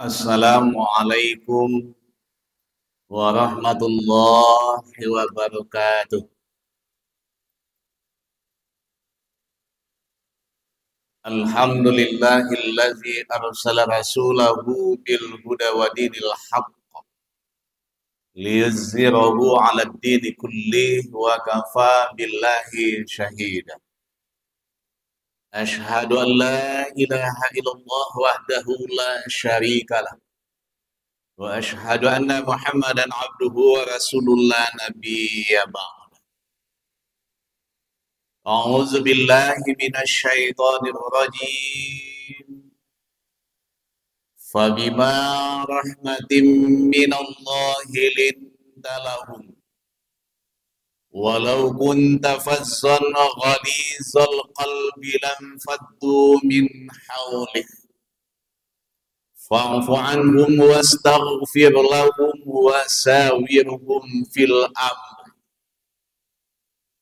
Assalamualaikum warahmatullahi wabarakatuh. Alhamdulillahillazi arsala rasulahu bil huda wa dinil haqq liyuzhirahu 'ala ad-dini kullih wa kafa billahi shahida. Ashhadu an la ilaha illallah wahdahu la syarikalah wa ashhadu anna Muhammadan abduhu wa rasulullah nabiyya ba'd. A'udzu billahi minasy syaithanir rajim. Fabima rahmatin minallahi linta lahum walau kunta fazzan ghalizal qalbi lam faddu min hawlik fa'fu anhum wastaghfir lahum wasawirhum fil amr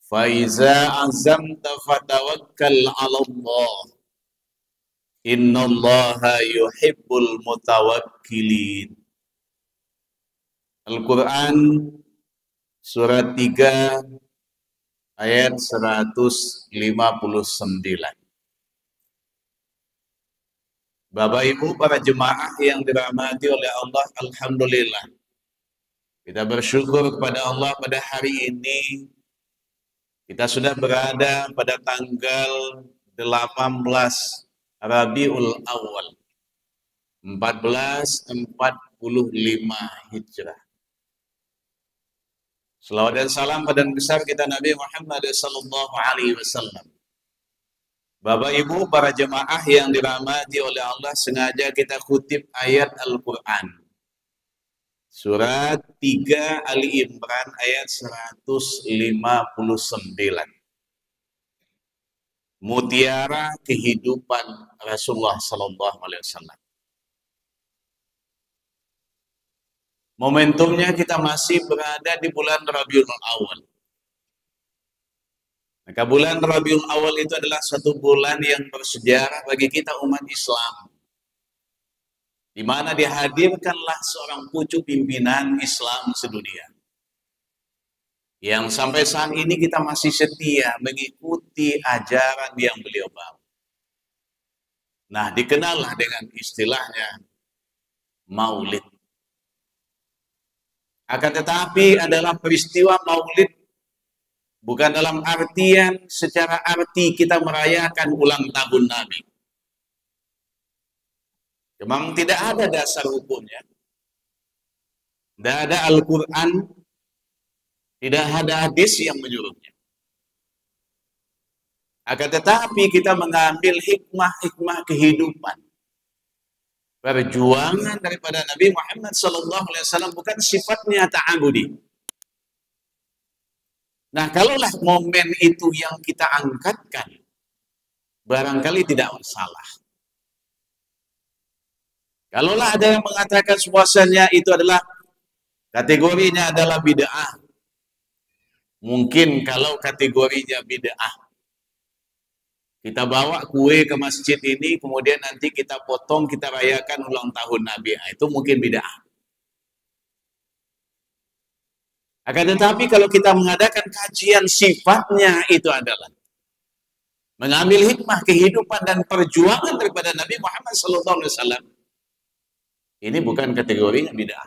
fa iza azamta fatawakkal 'ala Allah innallaha yuhibbul mutawakkilin. Al-Quran surat 3 ayat 159. Bapak Ibu para jemaah yang dirahmati oleh Allah, alhamdulillah kita bersyukur kepada Allah pada hari ini kita sudah berada pada tanggal 18 Rabiul Awal 1445 Hijrah. Selawat dan salam pada besar kita Nabi Muhammad sallallahu alaihi wasallam. Bapak Ibu para jemaah yang dirahmati oleh Allah, sengaja kita kutip ayat Al-Qur'an. Surat 3 Ali Imran ayat 159. Mutiara kehidupan Rasulullah sallallahu alaihi wasallam. Momentumnya kita masih berada di bulan Rabiul Awal. Maka bulan Rabiul Awal itu adalah satu bulan yang bersejarah bagi kita umat Islam, di mana dihadirkanlah seorang pucuk pimpinan Islam sedunia, yang sampai saat ini kita masih setia mengikuti ajaran yang beliau bawa. Nah, dikenallah dengan istilahnya Maulid. Akan tetapi adalah peristiwa Maulid bukan dalam artian secara arti kita merayakan ulang tahun Nabi. Memang tidak ada dasar hukumnya. Tidak ada Al-Quran, tidak ada hadis yang menyuruhnya. Akan tetapi kita mengambil hikmah-hikmah kehidupan, perjuangan daripada Nabi Muhammad SAW, bukan sifatnya ta'abudi. Nah, kalaulah momen itu yang kita angkatkan, barangkali tidak masalah. Kalaulah ada yang mengatakan puasanya itu adalah kategorinya adalah bid'ah, mungkin kalau kategorinya bid'ah, kita bawa kue ke masjid ini, kemudian nanti kita potong, kita rayakan ulang tahun Nabi, itu mungkin bid'ah. Akan tetapi kalau kita mengadakan kajian, sifatnya itu adalah mengambil hikmah kehidupan dan perjuangan daripada Nabi Muhammad SAW. Ini bukan kategorinya bid'ah.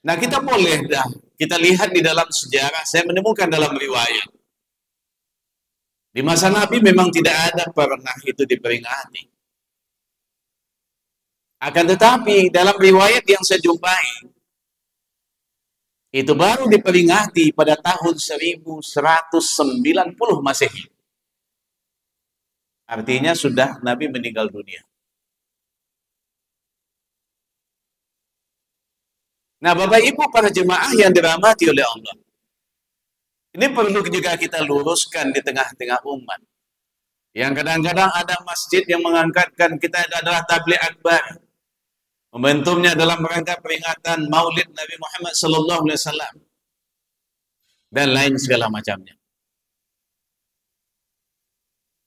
Nah, kita boleh kita lihat di dalam sejarah, saya menemukan dalam riwayat, di masa Nabi memang tidak ada pernah itu diperingati. Akan tetapi dalam riwayat yang saya jumpai, itu baru diperingati pada tahun 1190 Masehi. Artinya sudah Nabi meninggal dunia. Nah, Bapak Ibu para jemaah yang dirahmati oleh Allah, ini perlu juga kita luruskan di tengah-tengah umat. Yang kadang-kadang ada masjid yang mengangkatkan kita adalah tabligh akbar. Momentumnya dalam rangka peringatan Maulid Nabi Muhammad SAW dan lain segala macamnya.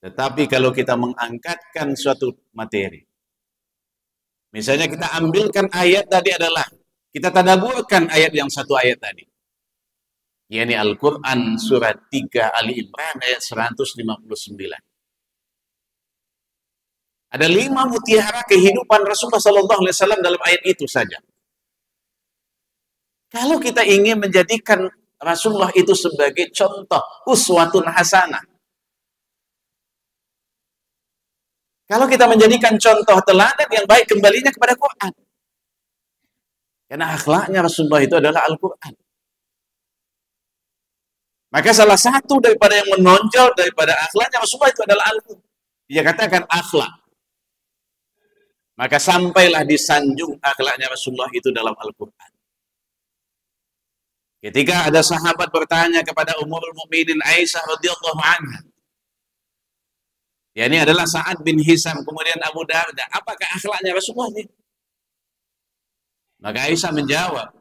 Tetapi kalau kita mengangkatkan suatu materi, misalnya kita ambilkan ayat tadi adalah, kita tadaburkan ayat yang satu ayat tadi. yakni Al-Quran surat 3 Ali Imran ayat 159. Ada 5 mutiara kehidupan Rasulullah SAW dalam ayat itu saja. Kalau kita ingin menjadikan Rasulullah itu sebagai contoh uswatun hasanah, kalau kita menjadikan contoh teladan yang baik, kembalinya kepada Quran. Karena akhlaknya Rasulullah itu adalah Al-Quran. Maka salah satu daripada yang menonjol daripada akhlaknya Rasulullah itu adalah Al-Quran. Dia katakan akhlak. Maka sampailah disanjung akhlaknya Rasulullah itu dalam Al-Quran. Ketika ada sahabat bertanya kepada Ummul Mukminin Aisyah radhiyallahu anha, ya, ini adalah Sa'ad bin Hisam, kemudian Abu Darda, apakah akhlaknya Rasulullah ini? Maka Aisyah menjawab,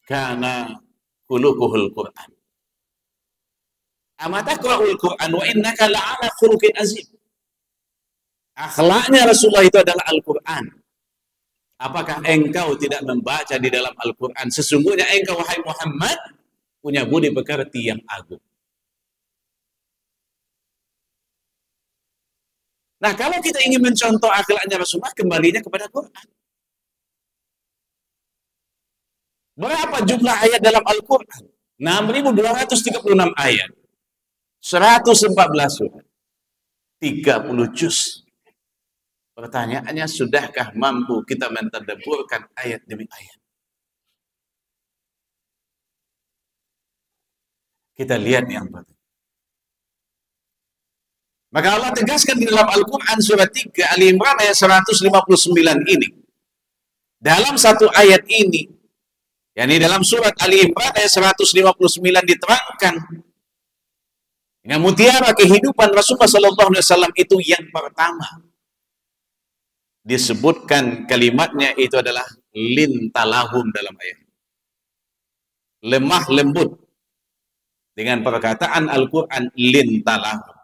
kana khuluquhul Quran. Ama taqra'ul Quran wa innaka la'ala khuluqin azim. Akhlaknya Rasulullah itu adalah Al-Quran. Apakah engkau tidak membaca di dalam Al-Quran? Sesungguhnya engkau, wahai Muhammad, punya budi pekerti yang agung. Nah, kalau kita ingin mencontoh akhlaknya Rasulullah, kembalinya kepada Quran. Berapa jumlah ayat dalam Al-Quran? 6.236 ayat. 114 surat. 30 juz. Pertanyaannya, sudahkah mampu kita mentadabburkan ayat demi ayat? Kita lihat yang pertama. Maka Allah tegaskan di dalam Al-Quran surat 3 Ali Imran ayat 159 ini. Dalam satu ayat ini, yakni dalam surat Ali Imran ayat 159 diterangkan dengan mutiara kehidupan Rasulullah SAW itu yang pertama. Disebutkan kalimatnya itu adalah lintalahum dalam ayat. Lemah lembut. Dengan perkataan Al-Quran lintalahum.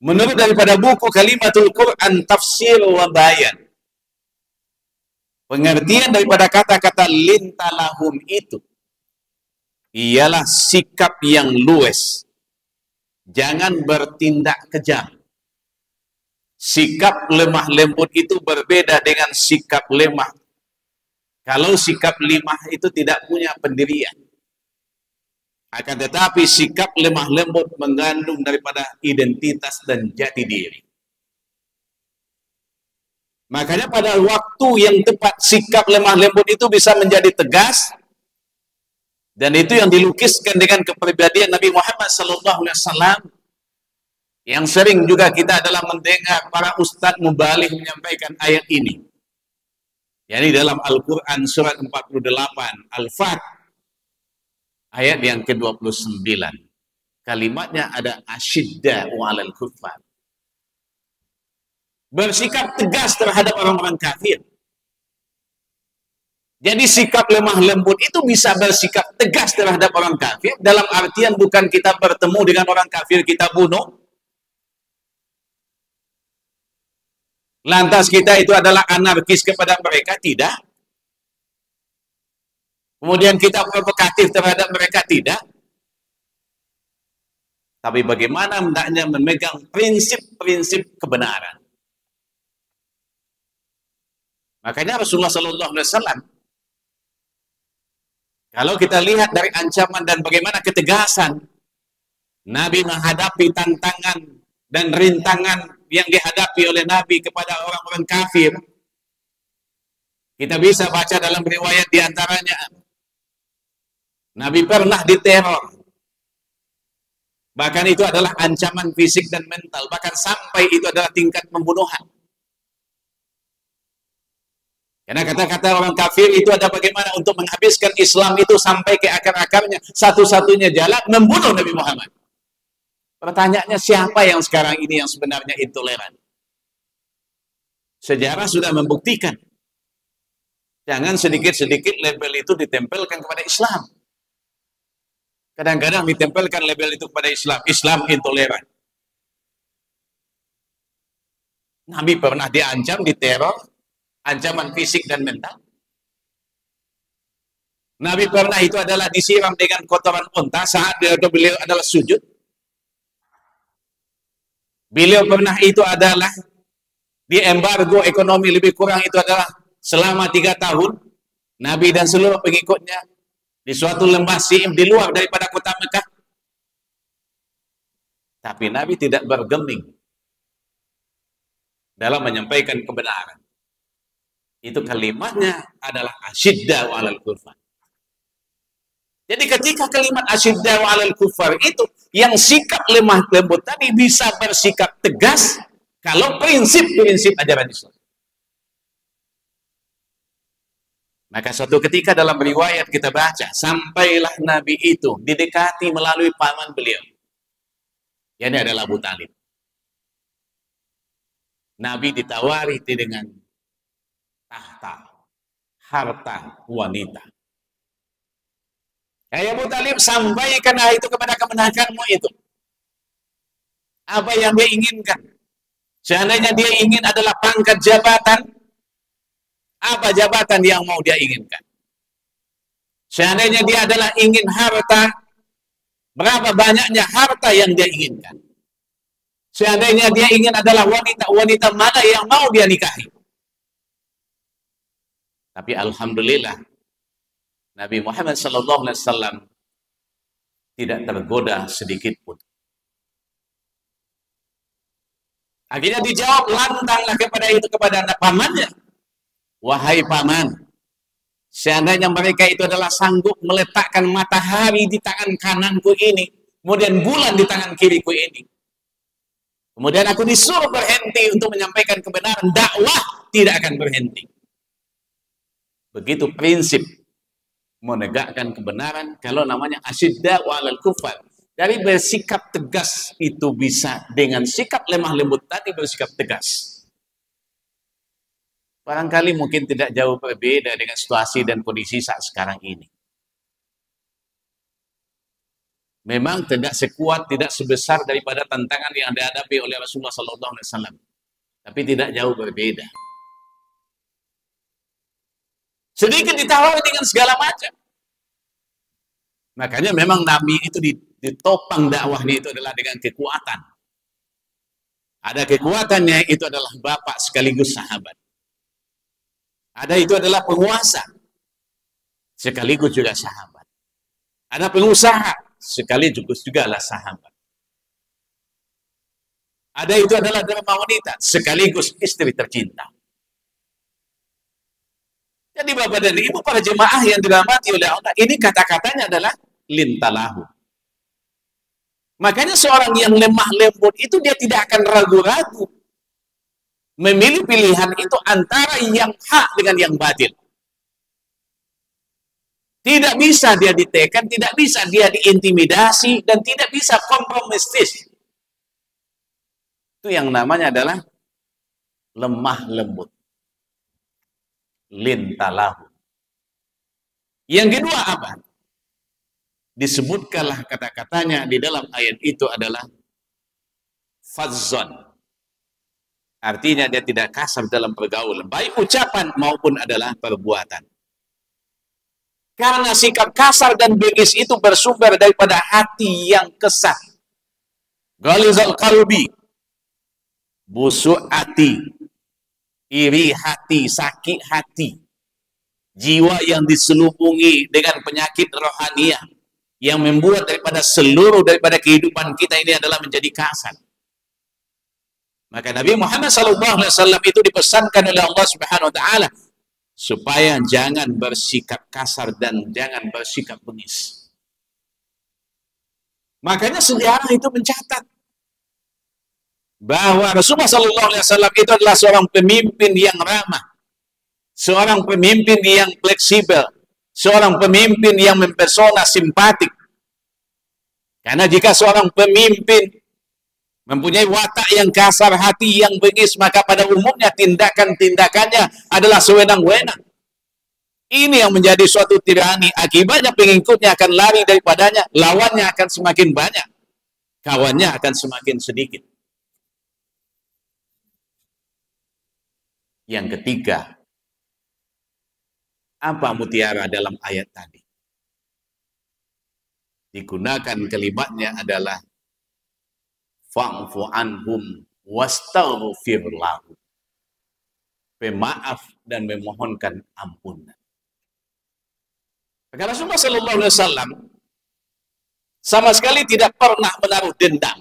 Menurut daripada buku Kalimatul Quran Tafsir wa Bayan, pengertian daripada kata-kata lintalahum itu ialah sikap yang luwes. Jangan bertindak kejam. Sikap lemah lembut itu berbeda dengan sikap lemah. Kalau sikap lemah itu tidak punya pendirian. Akan tetapi sikap lemah lembut mengandung daripada identitas dan jati diri. Makanya pada waktu yang tepat sikap lemah lembut itu bisa menjadi tegas. Dan itu yang dilukiskan dengan kepribadian Nabi Muhammad SAW. Yang sering juga kita adalah mendengar para ustadz mubaligh menyampaikan ayat ini. Yani dalam Al-Quran surat 48 Al-Fat ayat yang ke-29. Kalimatnya ada asyidda'u 'alal kuffar. Bersikap tegas terhadap orang-orang kafir. Jadi sikap lemah lembut itu bisa bersikap tegas terhadap orang kafir. Dalam artian bukan kita bertemu dengan orang kafir kita bunuh. Lantas kita itu adalah anarkis kepada mereka, tidak. Kemudian kita provokatif terhadap mereka, tidak. Tapi bagaimana hendaknya memegang prinsip-prinsip kebenaran. Makanya Rasulullah SAW, kalau kita lihat dari ancaman dan bagaimana ketegasan Nabi menghadapi tantangan dan rintangan yang dihadapi oleh Nabi kepada orang-orang kafir, kita bisa baca dalam riwayat diantaranya Nabi pernah diteror, bahkan itu adalah ancaman fisik dan mental, bahkan sampai itu adalah tingkat pembunuhan. Karena kata-kata orang kafir itu ada bagaimana untuk menghabiskan Islam itu sampai ke akar-akarnya, satu-satunya jalan membunuh Nabi Muhammad. Pertanyaannya, siapa yang sekarang ini yang sebenarnya intoleran? Sejarah sudah membuktikan. Jangan sedikit-sedikit label itu ditempelkan kepada Islam. Kadang-kadang ditempelkan label itu kepada Islam. Islam intoleran. Nabi pernah diancam, diteror, ancaman fisik dan mental. Nabi pernah itu adalah disiram dengan kotoran unta saat beliau adalah sujud. Beliau pernah itu adalah di embargo ekonomi lebih kurang itu adalah selama 3 tahun. Nabi dan seluruh pengikutnya di suatu lembah Si'im di luar daripada kota Mekah. Tapi Nabi tidak bergeming dalam menyampaikan kebenaran. Itu kalimatnya adalah asyidda wa'alal kufar. Jadi ketika kalimat asyidda wa'alal kufar itu yang sikap lemah lembut tadi bisa bersikap tegas kalau prinsip-prinsip ajaran Islam. Maka suatu ketika dalam riwayat kita baca, sampailah Nabi itu didekati melalui paman beliau. Ini adalah Abu Talib. Nabi ditawari dengan tahta, harta, wanita. Hai Abu Talib, sampaikan itu kepada kemenakanmu itu. Apa yang dia inginkan? Seandainya dia ingin adalah pangkat jabatan, apa jabatan yang mau dia inginkan? Seandainya dia adalah ingin harta, berapa banyaknya harta yang dia inginkan? Seandainya dia ingin adalah wanita mana yang mau dia nikahi? Tapi alhamdulillah Nabi Muhammad SAW tidak tergoda sedikit pun. Akhirnya dijawab lantanglah kepada pamannya. Wahai paman, seandainya mereka itu adalah sanggup meletakkan matahari di tangan kananku ini, kemudian bulan di tangan kiriku ini, kemudian aku disuruh berhenti untuk menyampaikan kebenaran, dakwah tidak akan berhenti. Begitu prinsip menegakkan kebenaran kalau namanya asyidda wa'alal kufar. Dari bersikap tegas itu bisa dengan sikap lemah lembut tadi bersikap tegas. Barangkali mungkin tidak jauh berbeda dengan situasi dan kondisi saat sekarang ini. Memang tidak sekuat, tidak sebesar daripada tantangan yang dihadapi oleh Rasulullah SAW. Tapi tidak jauh berbeda. Sedikit ditawar dengan segala macam. Makanya memang Nabi itu ditopang dakwahnya itu adalah dengan kekuatan. Ada kekuatannya itu adalah bapak sekaligus sahabat. Ada itu adalah penguasa sekaligus juga sahabat. Ada pengusaha sekaligus juga adalah sahabat. Ada itu adalah derma wanita sekaligus istri tercinta. Jadi Bapak dan Ibu para jemaah yang dirahmati oleh Allah, ini kata-katanya adalah lintalahu. Makanya seorang yang lemah lembut itu dia tidak akan ragu-ragu memilih pilihan itu antara yang hak dengan yang batil. Tidak bisa dia ditekan, tidak bisa dia diintimidasi, dan tidak bisa kompromistis. Itu yang namanya adalah lemah lembut. Lintalahu. Yang kedua apa? Disebutkanlah kata-katanya di dalam ayat itu adalah fazzon. Artinya dia tidak kasar dalam pergaulan, baik ucapan maupun adalah perbuatan. Karena sikap kasar dan bengis itu bersumber daripada hati yang kesat. Ghalizal qalbi, busuk hati, iri hati, sakit hati, jiwa yang diselubungi dengan penyakit rohaniah yang membuat daripada kehidupan kita ini adalah menjadi kasar. Maka Nabi Muhammad SAW itu dipesankan oleh Allah Subhanahu Wa Taala supaya jangan bersikap kasar dan jangan bersikap bengis. Makanya sejarah itu mencatat bahwa Rasulullah SAW itu adalah seorang pemimpin yang ramah, seorang pemimpin yang fleksibel, seorang pemimpin yang mempesona, simpatik. Karena jika seorang pemimpin mempunyai watak yang kasar, hati yang bengis, maka pada umumnya tindakan-tindakannya adalah sewenang-wenang. Ini yang menjadi suatu tirani. Akibatnya pengikutnya akan lari daripadanya, lawannya akan semakin banyak, kawannya akan semakin sedikit. Yang ketiga, apa mutiara dalam ayat tadi? Digunakan kalimatnya adalah fa'fu anhum wastaghfir lahum. Pemaaf dan memohonkan ampunan. Maka Rasulullah Sallallahu Alaihi Wasallam sama sekali tidak pernah menaruh dendam.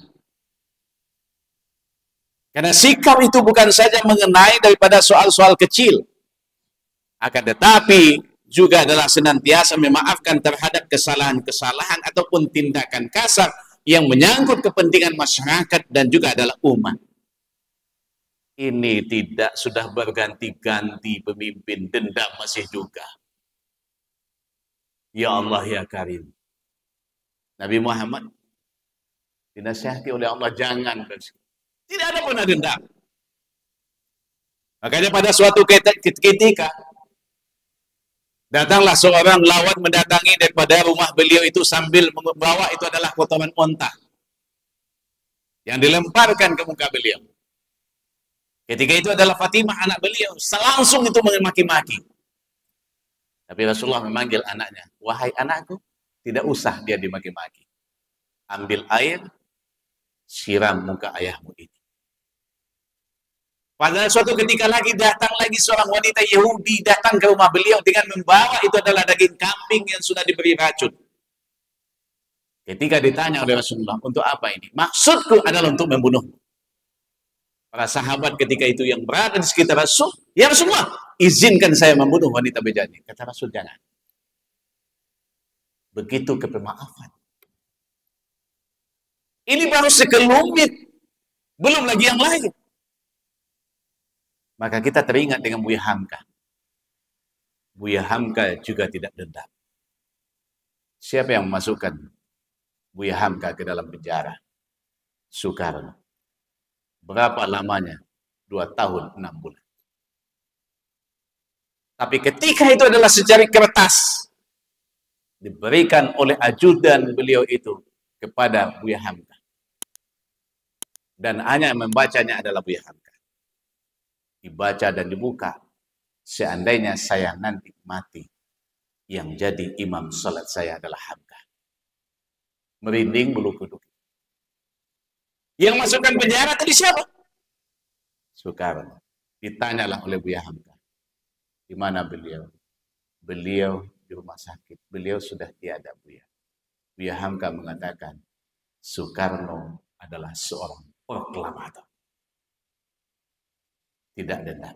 Karena sikap itu bukan saja mengenai daripada soal-soal kecil, akan tetapi juga adalah senantiasa memaafkan terhadap kesalahan-kesalahan ataupun tindakan kasar yang menyangkut kepentingan masyarakat dan juga adalah umat. Ini tidak sudah berganti-ganti pemimpin, dendam masih juga. Ya Allah ya Karim. Nabi Muhammad dinasihati oleh Allah jangan. Tidak ada pernah dendam. Makanya pada suatu ketika datanglah seorang lawan mendatangi daripada rumah beliau itu sambil membawa itu adalah kotoran onta yang dilemparkan ke muka beliau. Ketika itu adalah Fatimah anak beliau, langsung itu memaki-maki. Tapi Rasulullah memanggil anaknya, wahai anakku, tidak usah dia dimaki-maki. Ambil air, siram muka ayahmu ini. Pada suatu ketika lagi datang lagi seorang wanita Yahudi datang ke rumah beliau dengan membawa itu adalah daging kambing yang sudah diberi racun. Ketika ditanya oleh Rasulullah, untuk apa ini? Maksudku adalah untuk membunuhmu. Para sahabat ketika itu yang berada di sekitar Rasul, ya Rasulullah, izinkan saya membunuh wanita bejani. Kata Rasul, jangan. Begitu kepemaafan. Ini baru sekelumit, belum lagi yang lain. Maka kita teringat dengan Buya Hamka. Buya Hamka juga tidak dendam. Siapa yang memasukkan Buya Hamka ke dalam penjara? Soekarno. Berapa lamanya? 2 tahun 6 bulan. Tapi ketika itu adalah secari kertas diberikan oleh ajudan beliau itu kepada Buya Hamka. Dan hanya yang membacanya adalah Buya Hamka. Dibaca dan dibuka. Seandainya saya nanti mati, yang jadi imam salat saya adalah Hamka. Merinding bulu kuduk. Yang masukkan penjara tadi siapa? Soekarno. Ditanyalah oleh Buya Hamka. Di mana beliau? Beliau di rumah sakit. Beliau sudah tiada, Buya. Buya Hamka mengatakan, Soekarno adalah seorang proklamator. Tidak dendam.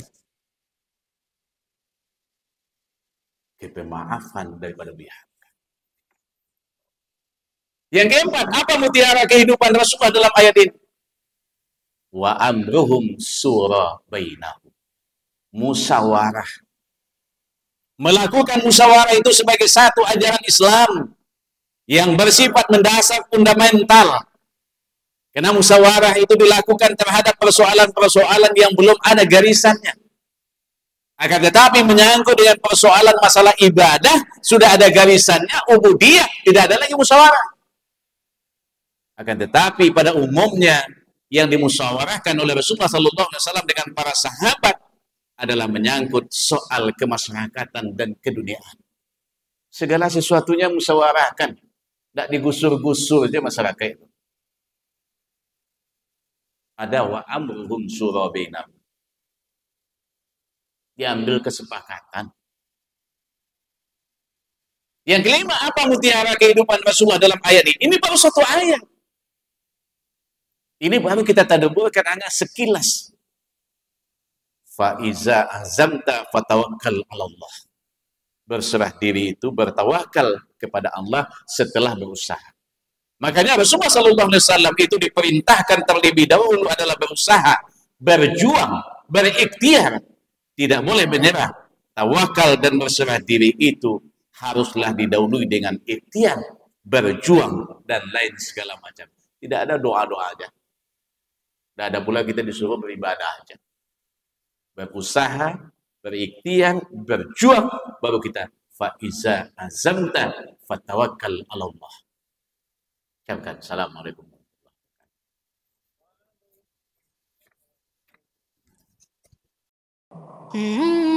Kepemaafan daripada Buya Hamka. Yang keempat, apa mutiara kehidupan Rasulullah dalam ayat ini? Wa amruhum sura bainahum. Musyawarah. Melakukan musyawarah itu sebagai satu ajaran Islam yang bersifat mendasar fundamental. Karena musyawarah itu dilakukan terhadap persoalan-persoalan yang belum ada garisannya. Akan tetapi menyangkut dengan persoalan masalah ibadah, sudah ada garisannya, ubudiyah, tidak ada lagi musyawarah. Akan tetapi pada umumnya yang dimusyawarahkan oleh Rasulullah SAW dengan para sahabat adalah menyangkut soal kemasyarakatan dan keduniaan. Segala sesuatunya musyawarahkan, tidak digusur-gusur aja masyarakat itu. Ada wa amruhum syura bainahum. Diambil kesepakatan. Yang kelima, apa mutiara kehidupan Rasulullah dalam ayat ini? Ini baru satu ayat. Ini baru kita tadabburkan hanya sekilas. Faiza azamta fatawakkal 'ala Allah. Berserah diri itu bertawakal kepada Allah setelah berusaha. Makanya Rasulullah SAW itu diperintahkan terlebih dahulu adalah berusaha, berjuang, berikhtiar, tidak boleh menyerah. Tawakal dan berserah diri itu haruslah didahului dengan ikhtiar, berjuang dan lain segala macam. Tidak ada doa-doa aja. Tidak ada pula kita disuruh beribadah aja. Berusaha, berikhtiar, berjuang, baru kita faiza azamta fatawakkal 'ala Allah. Ucapkan assalamualaikum. Hmm.